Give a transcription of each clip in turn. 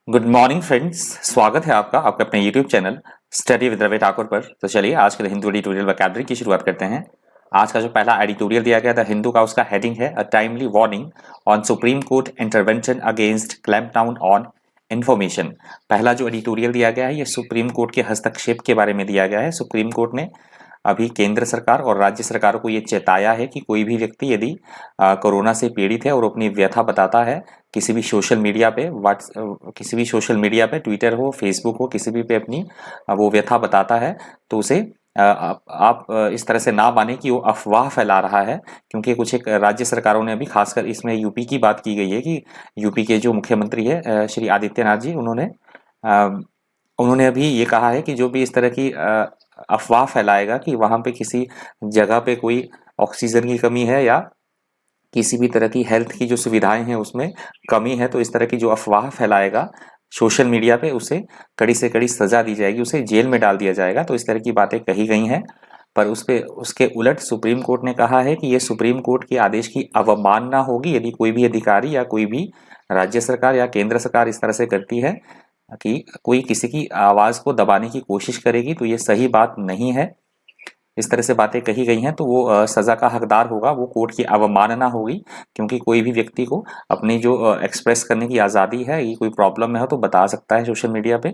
Good morning friends. स्वागत है आपका आपके अपने YouTube channel study with Ravi Thakur पर। तो चलिए आज के हिंदू एडिटोरियल वोकैबुलरी की शुरुआत करते हैं। आज का जो पहला एडिटोरियल दिया गया था हिंदू का, उसका हेडिंग है a timely warning on supreme court intervention against clampdown on information. पहला जो एडिटोरियल दिया गया है ये सुप्रीम कोर्ट के हस्तक्षेप के बारे में दिया गया है। सुप्रीम कोर्ट ने अभी केंद्र सरकार और राज्य सरकारों को ये चेताया है कि कोई भी व्यक्ति यदि कोरोना से पीड़ित है और अपनी व्यथा बताता है किसी भी सोशल मीडिया पे किसी भी सोशल मीडिया पे, ट्विटर हो, फेसबुक हो, किसी भी पे अपनी वो व्यथा बताता है, तो उसे आप इस तरह से ना माने कि वो अफवाह फैला रहा है। क्योंकि कुछ एक राज्य सरकारों ने अभी, खासकर इसमें यूपी की बात की गई है कि यूपी के जो मुख्यमंत्री है श्री आदित्यनाथ जी, अ, उन्होंने अभी ये कहा है कि जो भी इस तरह की अफवाह फैलाएगा कि वहां पे किसी जगह पे कोई ऑक्सीजन की कमी है या किसी भी तरह की हेल्थ की जो सुविधाएं हैं उसमें कमी है, तो इस तरह की जो अफवाह फैलाएगा सोशल मीडिया पे उसे कड़ी से कड़ी सजा दी जाएगी, उसे जेल में डाल दिया जाएगा। तो इस तरह की बातें कही गई हैं। पर उसके उलट सुप्रीम कोर्ट ने कहा है कि ये सुप्रीम कोर्ट के आदेश की अवमानना होगी यदि कोई भी अधिकारी या कोई भी राज्य सरकार या केंद्र सरकार इस तरह से करती है कि कोई किसी की आवाज को दबाने की कोशिश करेगी, तो ये सही बात नहीं है। इस तरह से बातें कही गई हैं तो वो सजा का हकदार होगा, वो कोर्ट की अवमानना होगी। क्योंकि कोई भी व्यक्ति को अपनी जो एक्सप्रेस करने की आज़ादी है, ये कोई प्रॉब्लम में हो तो बता सकता है सोशल मीडिया पे।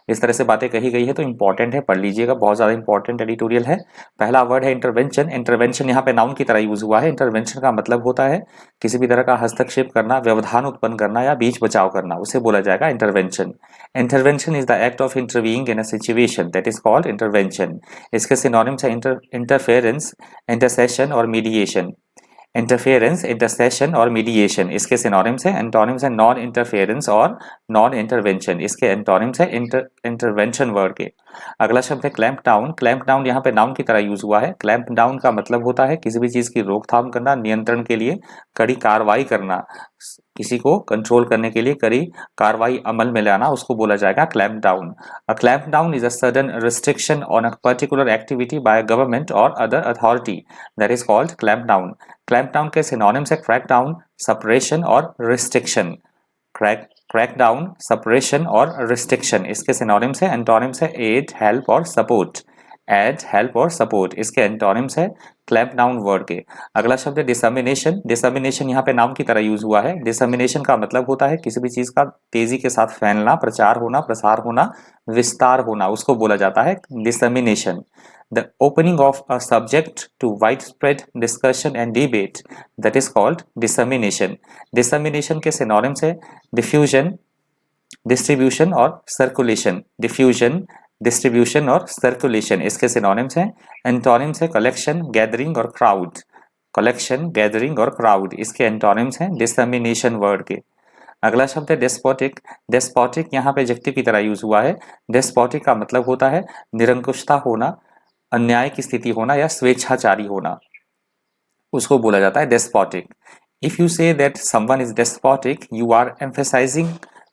इस तरह से बातें कही गई है तो इंपॉर्टेंट है, पढ़ लीजिएगा, बहुत ज़्यादा इंपॉर्टेंट एडिटोरियल है। पहला वर्ड है इंटरवेंशन। इंटरवेंशन यहाँ पे नाउन की तरह यूज हुआ है। इंटरवेंशन का मतलब होता है किसी भी तरह का हस्तक्षेप करना, व्यवधान उत्पन्न करना या बीच बचाव करना, उसे बोला जाएगा intervention. Intervention is the act of intervening in a situation that is called intervention. इसके सिनोनिम्स है इंटरफेरेंस, इंटरसेशन और मीडिएशन। इंटरफेरेंस, इंटरसेशन और मीडिएशन इसके सिनोनिम्स है। एंटोनिम्स है नॉन इंटरफेरेंस और नॉन इंटरवेंशन, इसके एंटोनिम्स है इंटरवेंशन वर्ड के। अगला शब्द है क्लैंप डाउन। क्लैंप डाउन यहाँ पे नाउन की तरह यूज हुआ है। क्लैंप डाउन का मतलब होता है किसी भी चीज की रोकथाम करना, नियंत्रण के लिए कड़ी कार्रवाई करना, किसी को कंट्रोल करने के लिए कड़ी कार्रवाई अमल में लाना, उसको बोला जाएगा clamp down. A clamp down is a sudden restriction on a particular activity by government और other authority, that is called clamp down. Clamp down के सिनोनिम्स है क्रैक डाउन, सपरेशन और restriction. Crack crack down, suppression और restriction इसके synonyms है। Antonyms है aid, help और support. Aid, help और सपोर्ट इसके एंटोनिम्स है क्लैंप डाउन वर्ड के। अगला शब्द है डिसमिनेशन। डिसमिनेशन यहाँ पे नाउन की तरह यूज हुआ है। डिसमिनेशन का मतलब होता है किसी भी चीज का तेजी के साथ फैलना, प्रचार होना, प्रसार होना, विस्तार होना, उसको बोला जाता है dissemination. The opening of a subject to widespread discussion and debate, that is called dissemination. Dissemination के synonyms है diffusion, distribution और circulation. Diffusion, distribution और circulation इसके synonyms हैं। Antonyms है collection, gathering और crowd. Collection, gathering और crowd इसके antonyms हैं dissemination word के। अगला शब्द है डेस्पोटिक। डेस्पोटिक यहाँ पे एडजेक्टिव की तरह यूज हुआ है। डेस्पोटिक का मतलब होता है निरंकुशता होना, अन्याय की स्थिति होना या स्वेच्छाचारी होना, उसको बोला जाता है despotic. If you say that someone is despotic, you are emphasising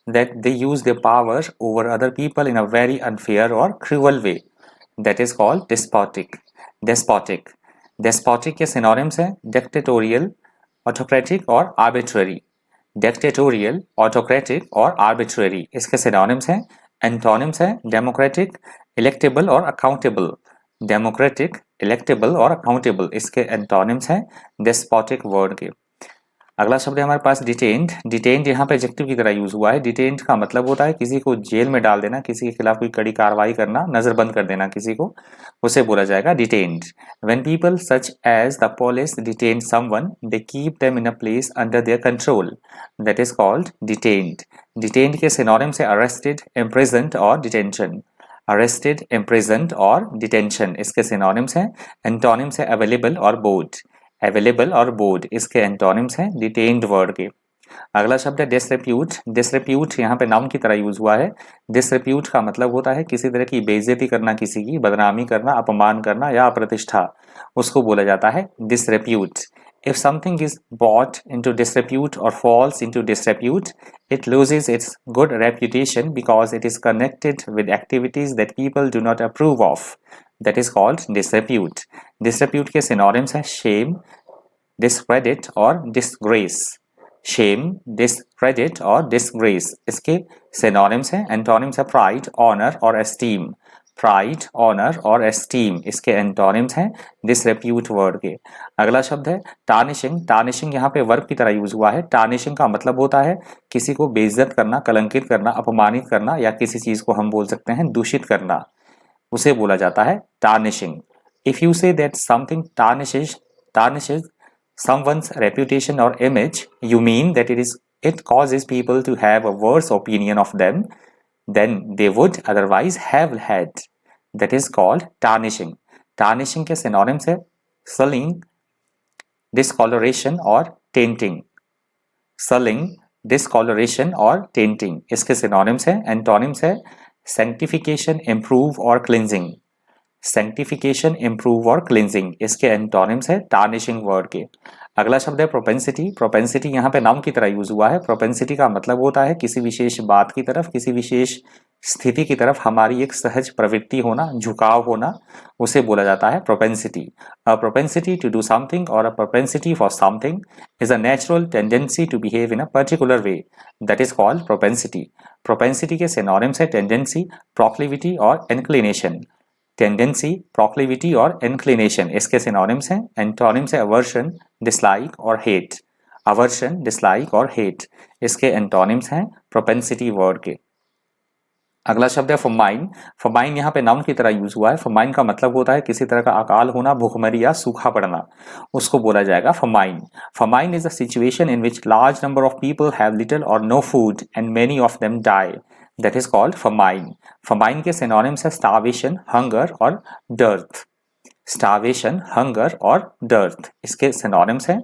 that they use their power over other people in a very unfair or cruel way, that is called despotic. despotic despotic के synonyms हैं dictatorial, autocratic और arbitrary. Dictatorial, autocratic और arbitrary इसके synonyms हैं। Antonyms हैं democratic, electable और accountable. Democratic, electable और accountable इसके एंटोनिम्स हैं डेस्पोटिक वर्ड के। अगला शब्द है हमारे पास डिटेन्ड। डिटेन्ड यहाँ पे एडजेक्टिव की तरह यूज हुआ है। डिटेन्ड का मतलब होता है किसी को जेल में डाल देना, किसी के खिलाफ कोई कड़ी कार्रवाई करना, नजरबंद कर देना किसी को, उसे बोला जाएगा detained. When people such as the police detain someone, they keep them in a place under their control, that is called detained. Detained के सिनोनिम्स है अरेस्टेड, इम्प्रिजन्ड और डिटेंशन। अरेस्टेड, इम्प्रिजन्ड और डिटेंशन इसके सिनोनिम्स हैं। Antonyms है available और bored. Available और bored इसके एंटोनिम्स हैं डिटेन्ड वर्ड के। अगला शब्द है डिसरेप्यूट। डिसरेप्यूट यहाँ पे नाउन की तरह यूज हुआ है। डिसरेप्यूट का मतलब होता है किसी तरह की बेइज्जती करना, किसी की बदनामी करना, अपमान करना या अप्रतिष्ठा, उसको बोला जाता है डिसरेप्यूट। If something is brought into disrepute or falls into disrepute, it loses its good reputation because it is connected with activities that people do not approve of. That is called disrepute. Disrepute के synonyms हैं shame, discredit और disgrace. shame, discredit और disgrace इसके synonyms हैं। antonyms है pride, honor और esteem। pride, honor और esteem इसके antonyms हैं disrepute word के। अगला शब्द है tarnishing। tarnishing यहाँ पे verb की तरह यूज हुआ है। tarnishing का मतलब होता है किसी को बेइज्जत करना, कलंकित करना, अपमानित करना, या किसी चीज को हम बोल सकते हैं दूषित करना, उसे बोला जाता है tarnishing। If you say that something tarnishes someone's reputation or image, you mean that it causes people to have a worse opinion of them than they would otherwise have had. That is called tarnishing. tarnishing के synonyms है sullying, discoloration और tainting। sullying, discoloration और tainting इसके synonyms है। antonyms है sanctification, improve और cleansing। sanctification, improve और cleansing इसके एंटोनिम्स है tarnishing वर्ड के। अगला शब्द है propensity। propensity यहाँ पे नाउन की तरह यूज हुआ है। propensity का मतलब होता है किसी विशेष बात की तरफ, किसी विशेष स्थिति की तरफ हमारी एक सहज प्रवृत्ति होना, झुकाव होना, उसे बोला जाता है propensity। A propensity to do something or a propensity for something is a natural tendency to behave in a particular way, that is called propensity। propensity के synonyms है tendency, proclivity और inclination। टेंडेंसी, प्रोक्लिविटी और inclination इसके synonyms हैं। Antonyms है aversion, dislike और hate. Aversion, dislike और hate इसके एंटोनिम्स हैं प्रोपेंसिटी वर्ड के। अगला शब्द है फमाइन। फमाइन यहाँ पे नाउन की तरह यूज हुआ है। फमाइन का मतलब होता है किसी तरह का अकाल होना, भूखमरी या सूखा पड़ना, उसको बोला जाएगा famine. Famine is a situation in which large number of people have little और no food and many of them die, that is called famine। famine के सिनोनिम्स है starvation, hunger और dearth। starvation, hunger और dearth इसके synonyms हैं।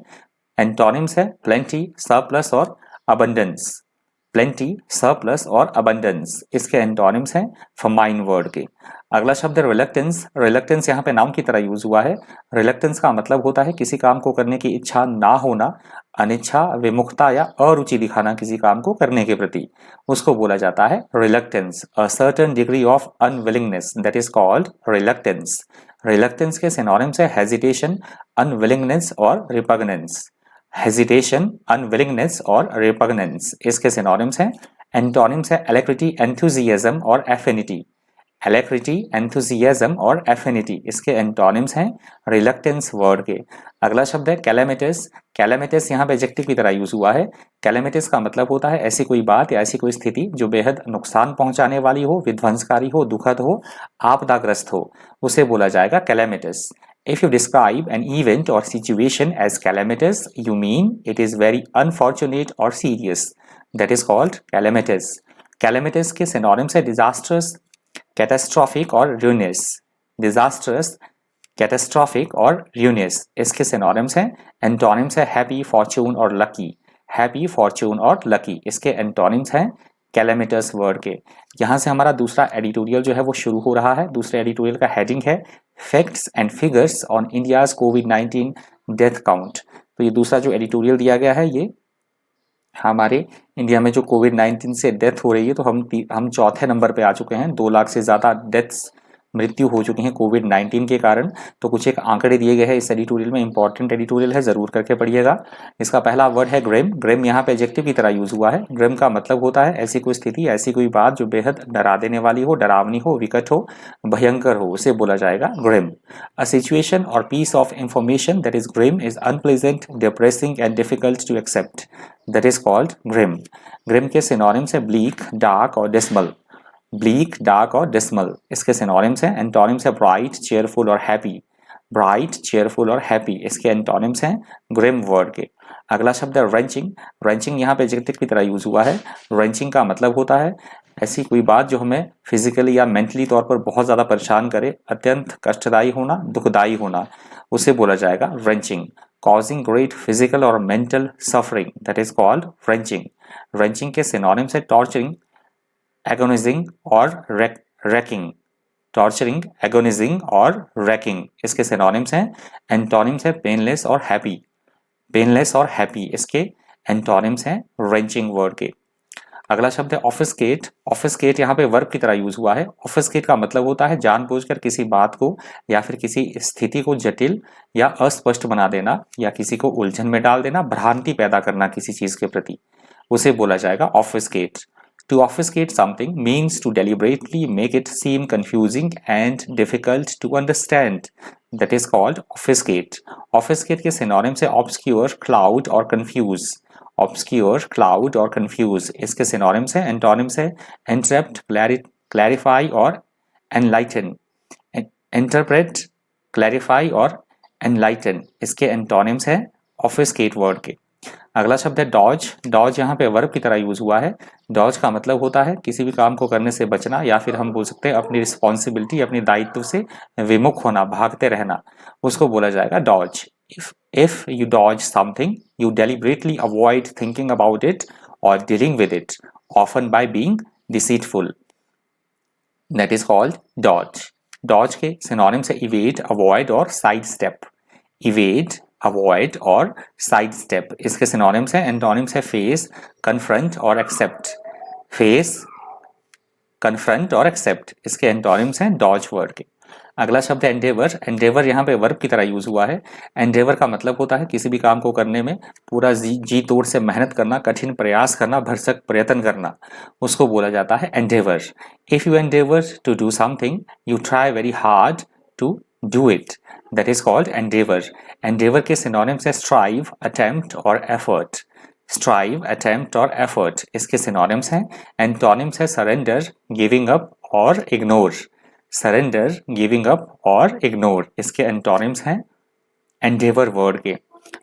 Antonyms है plenty, surplus और abundance। plenty, surplus और abundance इसके एंटोनिम्स हैं famine वर्ड के। अगला शब्द है reluctance। reluctance यहाँ पे नाउन की तरह यूज हुआ है। reluctance का मतलब होता है किसी काम को करने की इच्छा ना होना, अनिच्छा, विमुखता या अरुचि दिखाना किसी काम को करने के प्रति, उसको बोला जाता है reluctance। a certain degree of unwillingness, that is called reluctance। reluctance के सिनोनिम्स है hesitation, unwillingness और repugnance। hesitation, unwillingness और repugnance इसके सिनोनिम्स हैं। एंटोनिम्स है alacrity, enthusiasm और affinity। alacrity, enthusiasm और affinity इसके एंटोनिम्स हैं reluctance वर्ड के। अगला शब्द है calamitous। calamitous यहाँ पे एडजेक्टिव की तरह यूज हुआ है। calamitous का मतलब होता है ऐसी कोई बात या ऐसी कोई स्थिति जो बेहद नुकसान पहुंचाने वाली हो, विध्वंसकारी हो, दुखद हो, आपदाग्रस्त हो, उसे बोला जाएगा calamitous। If you describe an event or situation as calamitous, you mean it is very unfortunate or serious. That is called calamitous। calamitous के synonyms है disastrous, कैटास्ट्रॉफिक और ruinous। disastrous, कैटास्ट्रॉफिक और ruinous इसके सिनोनिम्स हैं। Antonyms है happy, Fortune और lucky. Happy, Fortune और lucky इसके एंटोनिम्स हैं कैलेमिटस वर्ड के। यहाँ से हमारा दूसरा एडिटोरियल जो है वो शुरू हो रहा है। दूसरे एडिटोरियल का हेडिंग है facts and figures on India's covid death count. तो ये दूसरा जो एडिटोरियल दिया गया है ये हमारे इंडिया में जो कोविड-19 से डेथ हो रही है, तो हम चौथे नंबर पे आ चुके हैं। 2 लाख से ज़्यादा डेथ्स, मृत्यु हो चुकी हैं कोविड-19 के कारण। तो कुछ एक आंकड़े दिए गए हैं इस एडिटोरियल में, इंपॉर्टेंट एडिटोरियल है, जरूर करके पढ़िएगा। इसका पहला वर्ड है ग्रिम। ग्रिम यहाँ पे एडजेक्टिव की तरह यूज हुआ है। ग्रिम का मतलब होता है ऐसी कोई स्थिति, ऐसी कोई बात जो बेहद डरा देने वाली हो, डरावनी हो, विकट हो, भयंकर हो, उसे बोला जाएगा grim. A situation or piece of information that is grim is unpleasant, depressing and difficult to accept, that is called grim. Grim के सिनोनिम्स है ब्लीक, डार्क और डिस्मल। ब्लीक, डार्क और डिस्मल इसके सिनोनिम्स हैं। एंटोनिम्स है bright, cheerful और happy. Bright, cheerful और happy इसके एंटोनिम्स हैं ग्रिम वर्ड के। अगला शब्द है रेंचिंग। रेंचिंग यहाँ पे एडजेक्टिव की तरह यूज हुआ है। रेंचिंग का मतलब होता है ऐसी कोई बात जो हमें फिजिकली या मेंटली तौर पर बहुत ज़्यादा परेशान करे, अत्यंत कष्टदायी होना, दुखदायी होना, उसे बोला जाएगा रेंचिंग। कॉजिंग ग्रेट फिजिकल और mental suffering, that is called wrenching. Wrenching के सिनोनिम्स है टॉर्चरिंग, एगोनाइजिंग और रैकिंग। टॉर्चरिंग, एगोनाइजिंग और रैकिंग इसके सिनोनिम्स हैं। एंटोनिम्स है पेनलेस और हैप्पी। पेनलेस और हैप्पी इसके एंटोनिम्स हैं रेंचिंग वर्ड के। अगला शब्द है ऑफिसकेट। ऑफिसकेट यहाँ पे वर्ब की तरह यूज हुआ है। ऑफिसकेट का मतलब होता है जानबूझकर किसी बात को या फिर किसी स्थिति को जटिल या अस्पष्ट बना देना या किसी को उलझन में डाल देना, भ्रांति पैदा करना किसी चीज के प्रति, उसे बोला जाएगा ऑफिसकेट। To obfuscate something means to deliberately make it seem confusing and difficult to understand. That is called obfuscate. Obfuscate के synonyms है obscure, cloud और confuse. Obscure, cloud और confuse. इसके synonyms है, antonyms है interrupt, clarify और enlighten. Interpret, clarify और enlighten. इसके antonyms है obfuscate word के। अगला शब्द है डॉज। डॉज यहाँ पे वर्ब की तरह यूज हुआ है। डॉज का मतलब होता है किसी भी काम को करने से बचना, या फिर हम बोल सकते हैं अपनी रिस्पॉन्सिबिलिटी, अपनी दायित्व से विमुख होना, भागते रहना, उसको बोला जाएगा dodge. If you dodge something, you deliberately avoid thinking about it और dealing with it, often by being deceitful, that is called dodge. Dodge के सिनोनिम्स है इवेड, अवॉइड और साइड स्टेप। इवेड, अवॉइड और साइड स्टेप इसके synonyms हैं। Antonyms है face, confront और accept. Face, confront और एक्सेप्ट इसके एंटोनिम्स हैं डॉज वर्ड के। अगला शब्द है एंडेवर। एंडेवर यहाँ पे वर्ब की तरह यूज हुआ है। एंडेवर का मतलब होता है किसी भी काम को करने में पूरा जी तोड़ से मेहनत करना, कठिन प्रयास करना, भरसक प्रयत्न करना, उसको बोला जाता है endeavour. If you endeavour to do something, you try very hard to do it, that is called endeavour. Endeavour के सिनोनिम्स है स्ट्राइव, अटेम्प्ट और एफर्ट। स्ट्राइव, अटेम्प्ट और एफर्ट इसके सिनोनिम्स हैं। एंटोनिम्स है सरेंडर, गिविंग अप और ignore. Surrender, giving up और ignore इसके एंटोनिम्स हैं एंडेवर वर्ड के।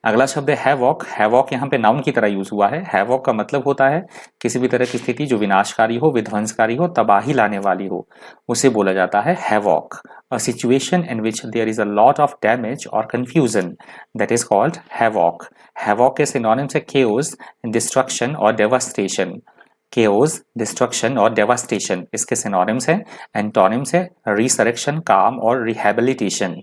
अगला शब्द है हैवॉक। हैवॉक यहाँ पे नाउन की तरह यूज हुआ है। हैवॉक का मतलब होता है किसी भी तरह की स्थिति जो विनाशकारी हो, विध्वंसकारी हो, तबाही लाने वाली हो, उसे बोला जाता है havoc. A situation in which there is a lot of damage और confusion, that is called havoc. Havoc के सिनोनिम्स है केओस, डिस्ट्रक्शन और डेवास्टेशन। केओस, डिस्ट्रक्शन और डेवास्टेशन इसके सिनोनिम्स हैं। एंटोनिम्स है रिसरेक्शन, काम और रिहेबिलिटेशन।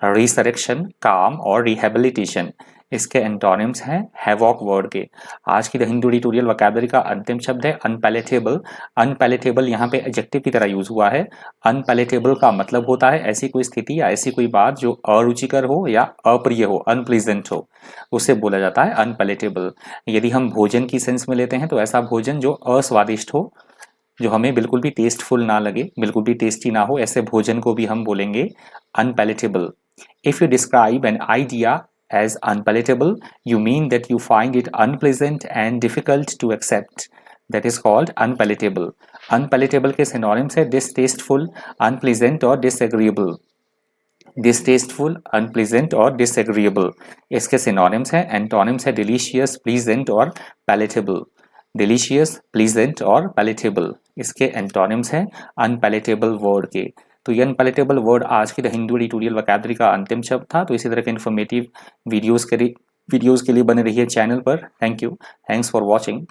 रिसरेक्शन, काम और रिहेबिलिटेशन इसके एंटोनिम्स हैं हैवॉक वर्ड के। आज की द हिंदू ट्यूटोरियल वोकैबुलरी का अंतिम शब्द है अनपैलेटेबल। अनपैलेटेबल यहाँ पे एडजेक्टिव की तरह यूज हुआ है। अनपैलेटेबल का मतलब होता है ऐसी कोई स्थिति या ऐसी कोई बात जो अरुचिकर हो या अप्रिय हो, अनप्लीजेंट हो, उसे बोला जाता है अनपैलेटेबल। यदि हम भोजन की सेंस में लेते हैं तो ऐसा भोजन जो अस्वादिष्ट हो, जो हमें बिल्कुल भी टेस्टफुल ना लगे, बिल्कुल भी टेस्टी ना हो, ऐसे भोजन को भी हम बोलेंगे unpalatable. If you describe an idea as unpalatable, you mean that you find it unpleasant and difficult to accept. That is called unpalatable. Unpalatable के synonyms है distasteful, unpleasant और disagreeable. Distasteful, unpleasant और disagreeable इसके synonyms है। Antonyms है delicious, pleasant और palatable. Delicious, pleasant और palatable इसके antonyms है unpalatable word के। तो ये अनपैलेटेबल वर्ड आज की द हिंदू ट्यूटोरियल वोकैबुलरी का अंतिम शब्द था। तो इसी तरह के इन्फॉर्मेटिव वीडियोस के लिए बने रहिए चैनल पर। Thank you, thanks for watching.